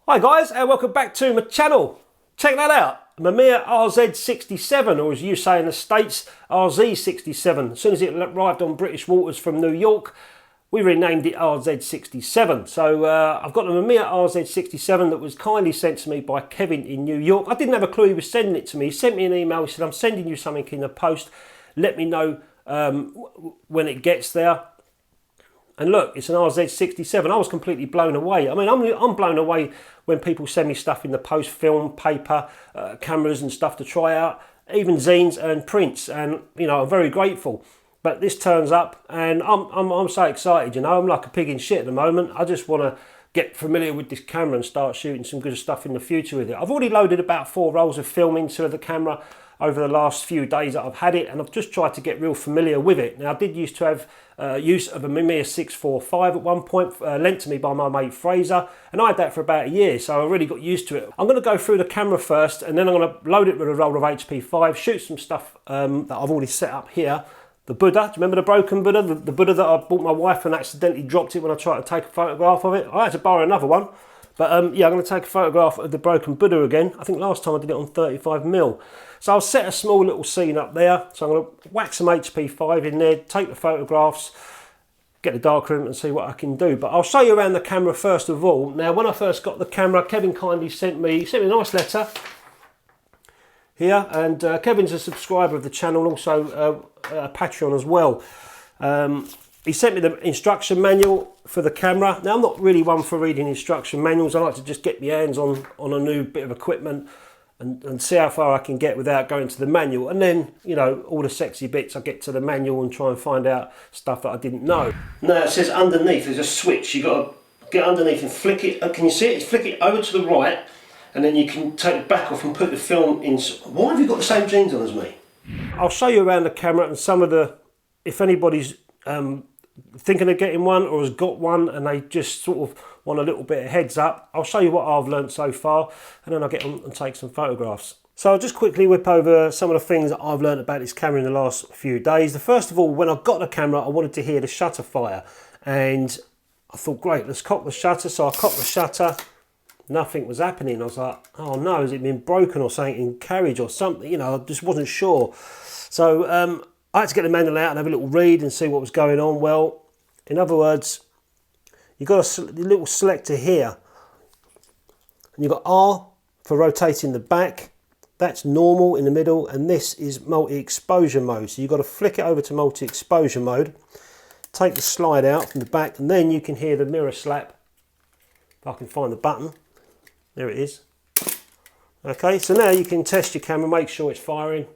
Hi guys, and welcome back to my channel. Check that out, Mamiya Rz67, or as you say in the States, RZ67. As soon as it arrived on British waters from New York, we renamed it Rz67. So I've got the Mamiya Rz67 that was kindly sent to me by Kevin in New York. I didn't have a clue he was sending it to me. He sent me an email, he said, I'm sending you something in the post. Let me know when it gets there. And look, it's an Rz67. I was completely blown away. I mean, I'm blown away when people send me stuff in the post, film, paper, cameras and stuff to try out, even zines and prints. And, you know, I'm very grateful. But this turns up and I'm so excited, you know. I'm like a pig in shit at the moment. I just want to get familiar with this camera and start shooting some good stuff in the future with it. I've already loaded about 4 rolls of film into the camera over the last few days that I've had it, and I've just tried to get real familiar with it. Now, I did used to have use of a Mamiya 645 at one point, lent to me by my mate Fraser, and I had that for about a year, so I really got used to it. I'm going to go through the camera first, and then I'm going to load it with a roll of HP5, shoot some stuff that I've already set up here. The Buddha, do you remember the broken Buddha? The Buddha that I bought my wife and accidentally dropped it when I tried to take a photograph of it. I had to borrow another one. But yeah, I'm going to take a photograph of the broken Buddha again. I think last time I did it on 35mm. So I'll set a small little scene up there. So I'm going to whack some HP5 in there, take the photographs, get the darkroom and see what I can do. But I'll show you around the camera first of all. Now, when I first got the camera, Kevin kindly sent me a nice letter here. And Kevin's a subscriber of the channel, also a Patreon as well. He sent me the instruction manual for the camera. Now, I'm not really one for reading instruction manuals. I like to just get my hands on a new bit of equipment and see how far I can get without going to the manual. And then, you know, all the sexy bits, I get to the manual and try and find out stuff that I didn't know. Now, it says underneath, there's a switch. You've got to get underneath and flick it. Can you see it? Flick it over to the right, and then you can take it back off and put the film in. Why have you got the same jeans on as me? I'll show you around the camera and some of the, if anybody's thinking of getting one or has got one and they just sort of want a little bit of heads up, I'll show you what I've learned so far, and then I'll get on and take some photographs. So I'll just quickly whip over some of the things that I've learned about this camera in the last few days. The first of all, when I got the camera, I wanted to hear the shutter fire, and I thought, great, let's cock the shutter. So I cocked the shutter, nothing was happening. I was like, oh no, has it been broken or something in carriage or something? You know, I just wasn't sure. So I had to get the manual out and have a little read and see what was going on. Well, in other words, you've got a little selector here, and you've got R for rotating the back. That's normal in the middle, and this is multi-exposure mode. So you've got to flick it over to multi-exposure mode, take the slide out from the back, and then you can hear the mirror slap. If I can find the button, there it is. Okay, so now you can test your camera, make sure it's firing.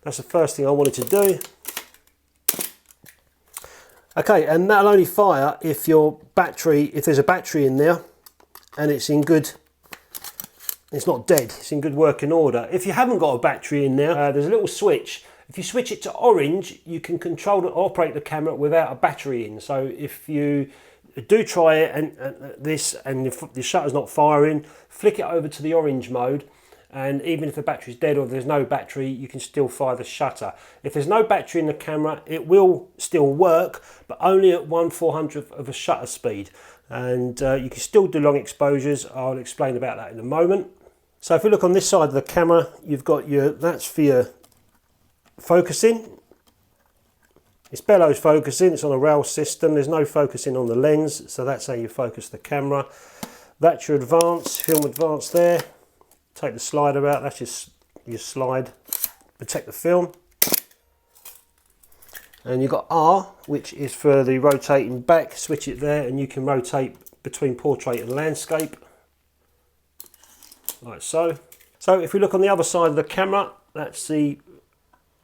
That's the first thing I wanted to do. Okay, and that'll only fire if there's a battery in there and it's in good, it's not dead, it's in good working order. If you haven't got a battery in there, there's a little switch. If you switch it to orange, you can control and operate the camera without a battery in. So if you do try it and if the shutter's not firing, flick it over to the orange mode. And even if the battery's dead or there's no battery, you can still fire the shutter. If there's no battery in the camera, it will still work, but only at 1/400th of a shutter speed. And you can still do long exposures. I'll explain about that in a moment. So if we look on this side of the camera, you've got that's for your focusing. It's bellows focusing, it's on a rail system. There's no focusing on the lens, so that's how you focus the camera. That's your advance, film advance there. Take the slider out, that's just your slide, protect the film. And you've got R, which is for the rotating back, switch it there and you can rotate between portrait and landscape, like so. So if we look on the other side of the camera, that's the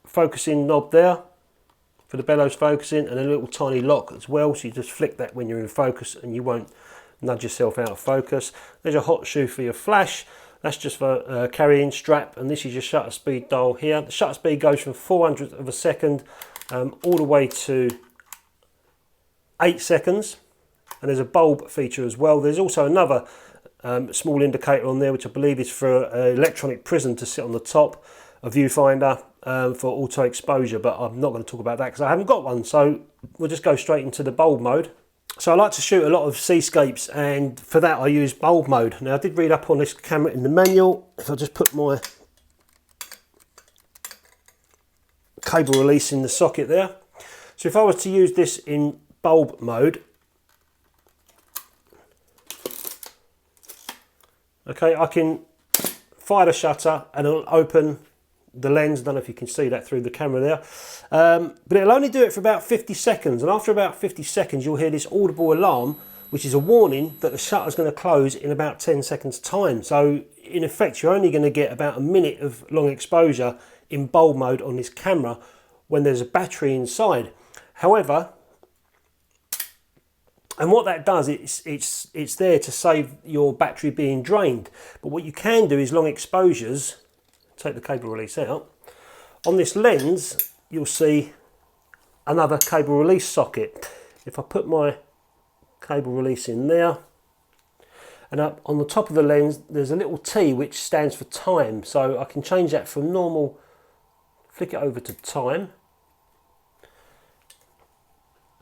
focusing knob there for the bellows focusing, and a little tiny lock as well, so you just flick that when you're in focus and you won't nudge yourself out of focus. There's your hot shoe for your flash, that's just for carrying strap, and this is your shutter speed dial here. The shutter speed goes from 400th of a second all the way to 8 seconds, and there's a bulb feature as well. There's also another small indicator on there, which I believe is for an electronic prism to sit on the top, a viewfinder for auto exposure, but I'm not going to talk about that because I haven't got one, so we'll just go straight into the bulb mode. So I like to shoot a lot of seascapes, and for that I use bulb mode. Now I did read up on this camera in the manual. If I just put my cable release in the socket there, so if I was to use this in bulb mode, okay, I can fire the shutter and it'll open the lens. I don't know if you can see that through the camera there, but it'll only do it for about 50 seconds, and after about 50 seconds you'll hear this audible alarm, which is a warning that the shutter's going to close in about 10 seconds time. So in effect you're only going to get about a minute of long exposure in bulb mode on this camera when there's a battery inside. However, and what that does, it's there to save your battery being drained. But what you can do is long exposures. Take the cable release out. On this lens, you'll see another cable release socket. If I put my cable release in there, and up on the top of the lens, there's a little T which stands for time. So I can change that from normal, flick it over to time.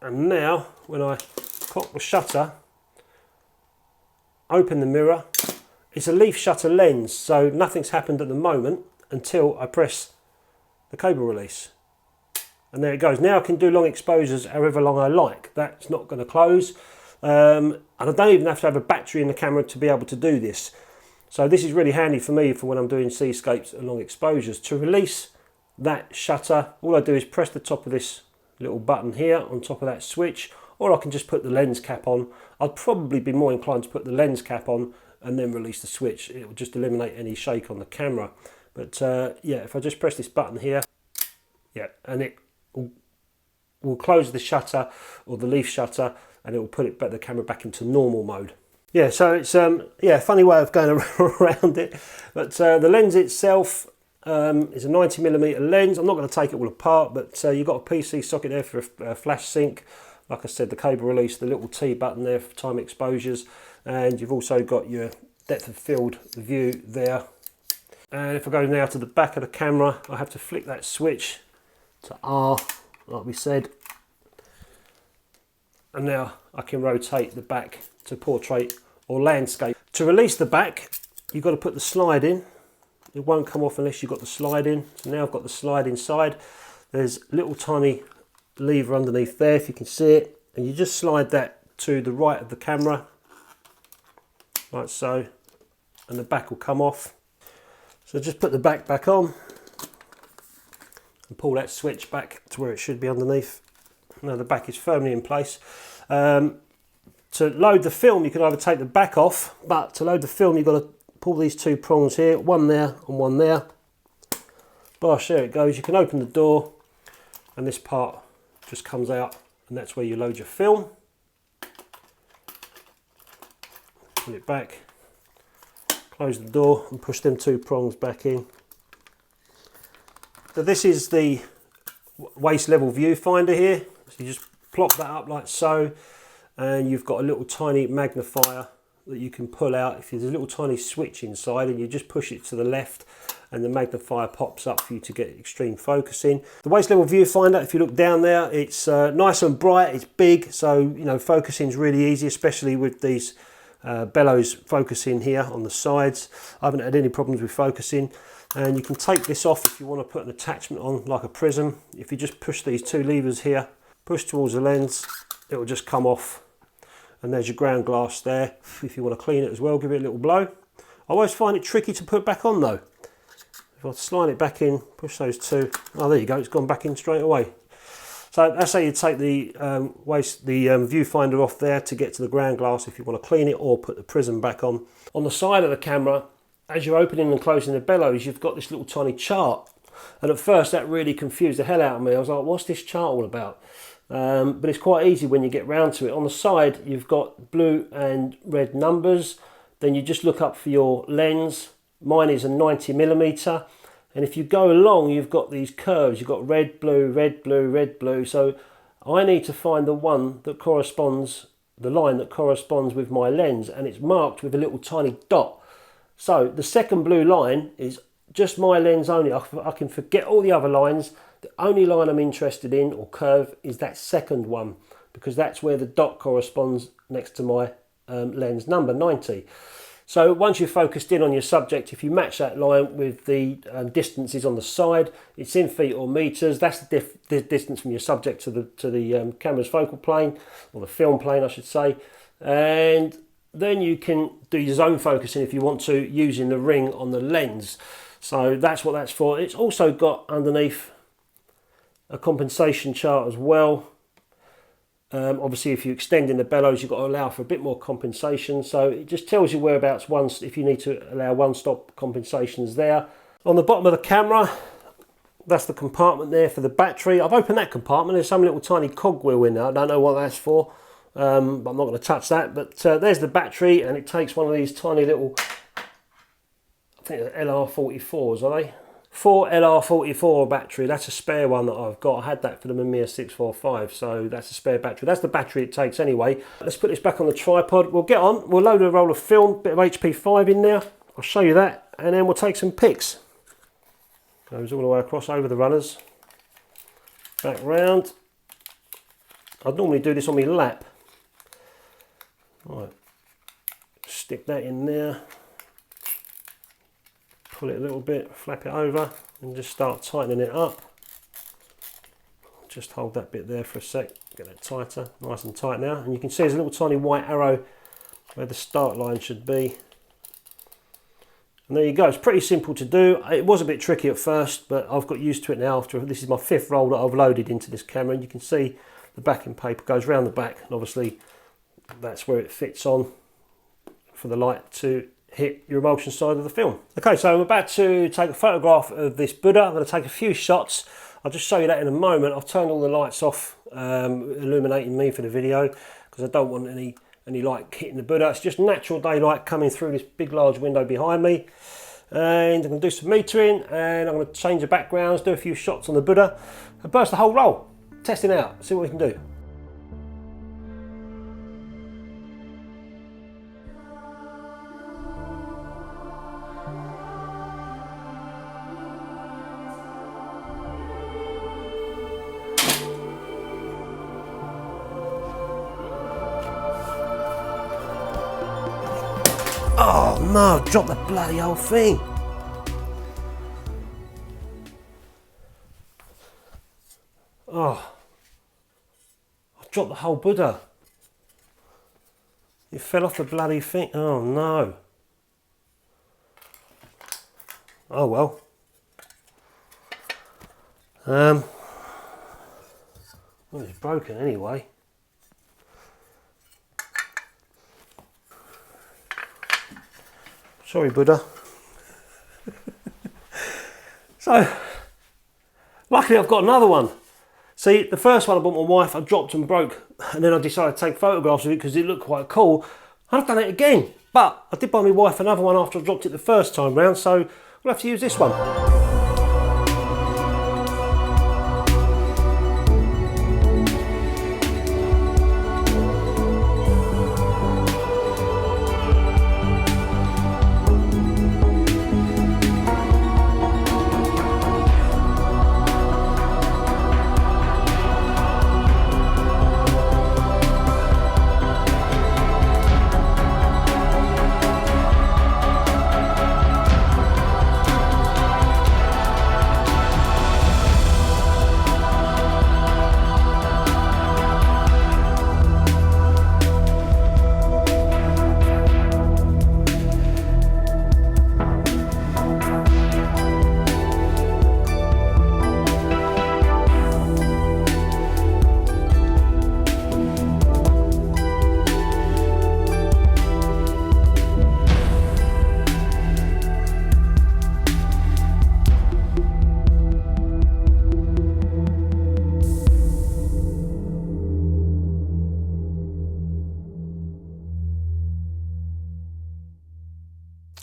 And now, when I cock the shutter, open the mirror, it's a leaf shutter lens, so nothing's happened at the moment until I press the cable release. And there it goes. Now I can do long exposures however long I like. That's not going to close. And I don't even have to have a battery in the camera to be able to do this. So this is really handy for me for when I'm doing seascapes and long exposures. To release that shutter, all I do is press the top of this little button here on top of that switch, or I can just put the lens cap on. I'd probably be more inclined to put the lens cap on and then release the switch. It will just eliminate any shake on the camera. But yeah, if I just press this button here, yeah, and it will close the shutter or the leaf shutter, and it will put the camera back into normal mode. Yeah, so it's yeah, funny way of going around it. But the lens itself is a 90mm lens. I'm not going to take it all apart, but you've got a PC socket there for a flash sync. Like I said, the cable release, the little T button there for time exposures, and you've also got your depth of field view there. And if I go now to the back of the camera, I have to flick that switch to R, like we said. And now I can rotate the back to portrait or landscape. To release the back, you've got to put the slide in. It won't come off unless you've got the slide in. So now I've got the slide inside. There's a little tiny lever underneath there, if you can see it. And you just slide that to the right of the camera, like so. And the back will come off. So just put the back on and pull that switch back to where it should be underneath. Now the back is firmly in place. To load the film, you can either take the back off, but to load the film you've got to pull these two prongs here, one there and one there. Gosh, there it goes. You can open the door and this part just comes out, and that's where you load your film. Pull it back, close the door and push them two prongs back in. So this is the waist level viewfinder here. So you just plop that up like so, and you've got a little tiny magnifier that you can pull out. If there's a little tiny switch inside, and you just push it to the left and the magnifier pops up for you to get extreme focusing. The waist level viewfinder, if you look down there, it's nice and bright, it's big, so you know focusing is really easy, especially with these bellows focusing here on the sides. I haven't had any problems with focusing. And you can take this off if you want to put an attachment on like a prism. If you just push these two levers here, push towards the lens, it will just come off And there's your ground glass there. If you want to clean it as well, give it a little blow. I always find it tricky to put back on though. If I slide it back in, push those two, oh there you go, it's gone back in straight away. So that's how you take the viewfinder off there to get to the ground glass if you want to clean it or put the prism back on. On the side of the camera, as you're opening and closing the bellows, you've got this little tiny chart. And at first that really confused the hell out of me. I was like, what's this chart all about? But it's quite easy when you get round to it. On the side, you've got blue and red numbers. Then you just look up for your lens. Mine is a 90mm. And if you go along, you've got these curves. You've got red, blue, red, blue, red, blue. So I need to find the one that corresponds, the line that corresponds with my lens. And it's marked with a little tiny dot. So the second blue line is just my lens only. I can forget all the other lines. The only line I'm interested in, or curve, is that second one, because that's where the dot corresponds next to my lens number, 90. So once you've focused in on your subject, if you match that line with the distances on the side, it's in feet or meters. That's the distance from your subject to the camera's focal plane, or the film plane I should say. And then you can do your zone focusing if you want to, using the ring on the lens. So that's what that's for. It's also got underneath a compensation chart as well. Obviously if you're extending the bellows, you've got to allow for a bit more compensation, so it just tells you whereabouts if you need to allow one-stop compensations there. On the bottom of the camera, that's the compartment there for the battery. I've opened that compartment. There's some little tiny cogwheel in there. I don't know what that's for, but I'm not going to touch that. But there's the battery, and it takes one of these tiny little, I think they're LR44s, are they? 4 LR44 battery. That's a spare one that I've got. I had that for the Mamiya 645, so that's a spare battery. That's the battery it takes anyway. Let's put this back on the tripod. We'll load a roll of film, bit of HP5 in there. I'll show you that, and then we'll take some pics. Goes all the way across over the runners, back round. I'd normally do this on my lap. Right, stick that in there. Pull it a little bit, flap it over, and just start tightening it up. Just hold that bit there for a sec, get it tighter, nice and tight now. And you can see there's a little tiny white arrow where the start line should be. And there you go, it's pretty simple to do. It was a bit tricky at first, but I've got used to it now. This is my 5th roll that I've loaded into this camera, and you can see the backing paper goes round the back, and obviously that's where it fits on for the light to hit your emulsion side of the film. Okay, so I'm about to take a photograph of this Buddha. I'm going to take a few shots. I'll just show you that in a moment. I've turned all the lights off, illuminating me for the video, because I don't want any light hitting the Buddha. It's just natural daylight coming through this big large window behind me. And I'm going to do some metering, and I'm going to change the backgrounds, do a few shots on the Buddha, and burst the whole roll. Testing out, see what we can do. Oh no, drop the bloody whole thing. Oh, I dropped the whole Buddha. It fell off the bloody thing. Oh no. Oh well. Well, it's broken anyway. Sorry, Buddha. So, luckily I've got another one. See, the first one I bought my wife, I dropped and broke, and then I decided to take photographs of it because it looked quite cool. I've done it again, but I did buy my wife another one after I dropped it the first time round, so we'll have to use this one.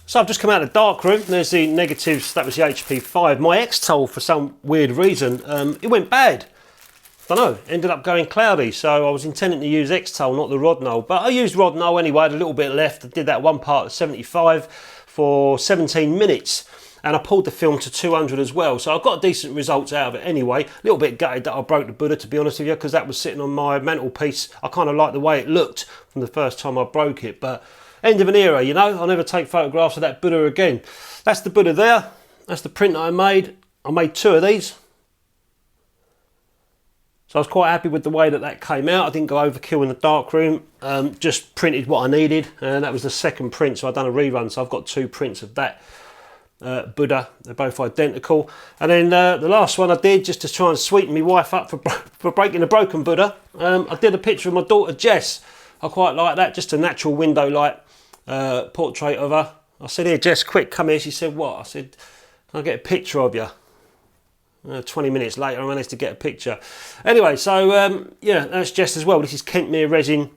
So I've just come out of the darkroom. There's the negatives. That was the HP5. My X-Tol, for some weird reason, it went bad. I don't know, ended up going cloudy. So I was intending to use X-Tol, not the Rodinal. But I used Rodinal anyway, I had a little bit left. I did that one part at 75 for 17 minutes. And I pulled the film to 200 as well. So I got decent results out of it anyway. A little bit gutted that I broke the Buddha, to be honest with you, because that was sitting on my mantelpiece. I kind of liked the way it looked from the first time I broke it. But end of an era, you know. I'll never take photographs of that Buddha again. That's the Buddha there. That's the print that I made. I made 2 of these. So I was quite happy with the way that that came out. I didn't go overkill in the darkroom. Just printed what I needed. And that was the second print, so I've done a rerun. So I've got 2 prints of that Buddha. They're both identical. And then the last one I did, just to try and sweeten my wife up for breaking a broken Buddha, I did a picture of my daughter Jess. I quite like that, just a natural window light portrait of her. I said, "Here Jess, quick, come here." She said, "What?" I said, "Can I get a picture of you?" 20 minutes later I managed to get a picture. Anyway, so yeah, that's Jess as well. This is Kentmere resin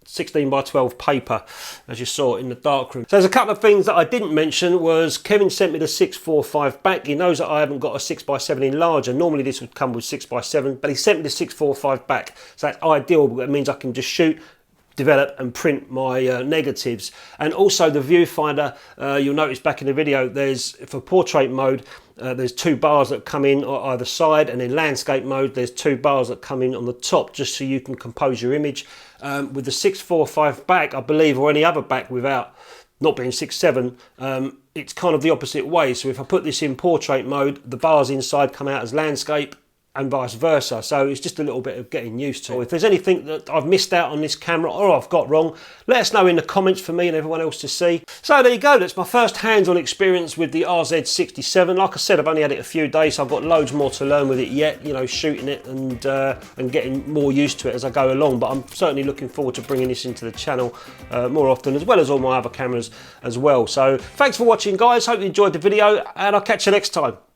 16 by 12 paper, as you saw in the darkroom. So there's a couple of things that I didn't mention. Was Kevin sent me the 645 back. He knows that I haven't got a 6x7 enlarger. Normally this would come with 6x7, but he sent me the 645 back. So that's ideal, but it means I can just shoot, develop and print my negatives. And also the viewfinder, you'll notice back in the video, there's, for portrait mode, there's 2 bars that come in on either side, and in landscape mode there's 2 bars that come in on the top, just so you can compose your image. With the 645 back, I believe, or any other back without not being 6.7, it's kind of the opposite way. So if I put this in portrait mode, the bars inside come out as landscape, and vice versa. So it's just a little bit of getting used to. If there's anything that I've missed out on this camera or I've got wrong, let us know in the comments for me and everyone else to see. So there you go, that's my first hands-on experience with the RZ67. Like I said, I've only had it a few days, so I've got loads more to learn with it yet, you know, shooting it and getting more used to it as I go along. But I'm certainly looking forward to bringing this into the channel more often, as well as all my other cameras as well. So thanks for watching, guys. Hope you enjoyed the video, and I'll catch you next time.